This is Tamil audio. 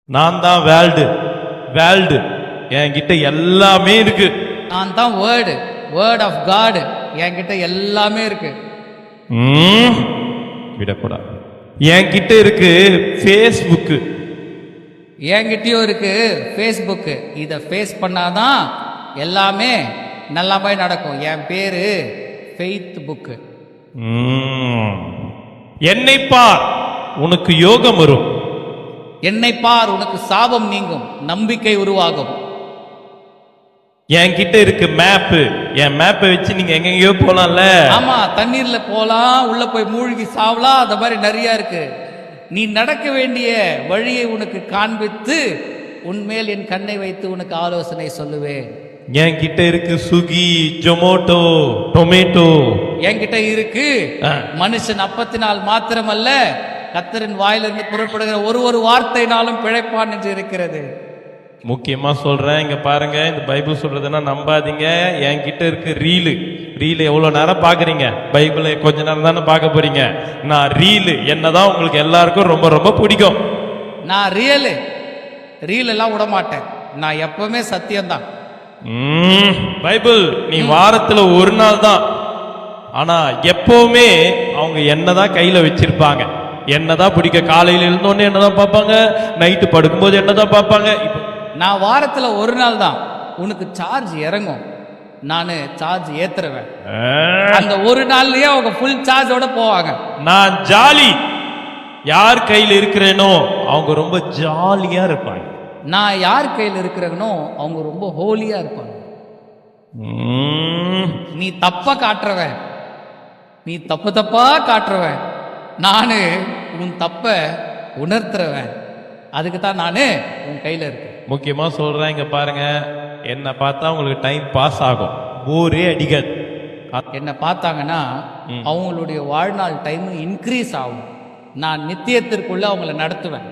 நான் தான் வேர்ல்டு வேர்ல்டு என்கிட்ட எல்லாமே இருக்கு. நான் தான் வேர்ட் ஆஃப் காட், என்கிட்ட எல்லாமே இருக்கு. விடக்கூடாது. என்கிட்ட இருக்கு ஃபேஸ்புக், என்கிட்டயும் இருக்கு ஃபேஸ்புக். இதை ஃபேஸ் பண்ணாதான் எல்லாமே நல்லாமே நடக்கும். என் பேரு ஃபெய்த் புக்கு. என்னை பார் உனக்கு யோகம் வரும், என்னை பார் உனக்கு சாபம் நீங்கும், நம்பிக்கை உருவாகும். என்கிட்ட இருக்கு மேப்பு, என் மேப்பை வச்சு நீங்க எங்கெங்கயோ போலாம்ல. ஆமா, தண்ணீர்ல போலாம், உள்ள போய் மூழ்கி சாவலாம், அந்த மாதிரி நிறைய இருக்கு. நீ நடக்க வேண்டிய வழியை உனக்கு காண்பித்து உன்மேல் என் கண்ணை வைத்து உனக்கு ஆலோசனை சொல்லுவேன். என்கிட்ட இருக்கு சுகி, ஜொமோட்டோ, டொமேட்டோ. என்கிட்ட இருக்கு மனுஷன் அப்பத்தினால் மாத்திரமல்ல கர்த்தரின் வாயிலிருந்து புறப்படுகிற ஒரு வார்த்தையினாலும் பிழைப்பான் என்று இருக்கிறது. முக்கியமா சொல்றேன், இங்க பாருங்க, இந்த பைபிள் சொல்றதுன்னா நம்பாதீங்க. என்கிட்ட இருக்கு ரீல் எவ்வளவு நேரம் பாக்குறீங்க? பைபிளை கொஞ்ச நேரம் தானே பார்க்க போறீங்க. நான் ரீல் என்னதான் உங்களுக்கு எல்லாருக்கும் ரொம்ப ரொம்ப பிடிக்கும். நான் ரீல் எல்லாம் விட மாட்டேன். நான் எப்பவுமே சத்தியம்தான். பைபிள் நீ வாரத்துல ஒரு நாள் தான், ஆனா எப்பவுமே அவங்க என்னதான் கையில வச்சிருப்பாங்க. என்னதான் பிடிக்க, காலையில இருந்தோடனே என்னதான் பார்ப்பாங்க, நைட்டு படுக்கும்போது என்னதான் பார்ப்பாங்க. நான் வாரத்துல ஒரு நாள் தான். உனக்கு சார்ஜ் இறங்கும், நானு சார்ஜ் ஏத்துருவேன். அந்த ஒரு நாள்லயே அவங்க ஃபுல் சார்ஜோட போவாங்க. நான் ஜாலி, யார் கையில் இருக்கிறேனோ அவங்க ரொம்ப ஜாலியா இருப்பாங்க. நான் யார் கையில் இருக்கிறேனோ அவங்க ரொம்ப ஹோலியா இருப்பாங்க. நீ தப்பா காட்டுறவன், நீ தப்பா காட்டுறவன், நானு உன் தப்ப உணர்த்துறவன். அதுக்கு தான் நானு உன் கையில இருக்கேன். முக்கியமா சொல்றேன், இங்க பாருங்க, என்ன பார்த்தா உங்களுக்கு டைம் பாஸ் ஆகும், போரே அடிக்காது. என்ன பார்த்தாங்கன்னா அவங்களுடைய வாழ்நாள் டைம் இன்க்ரீஸ் ஆகும். நான் நித்தியத்திற்குள்ள அவங்கள நடத்துவேன்.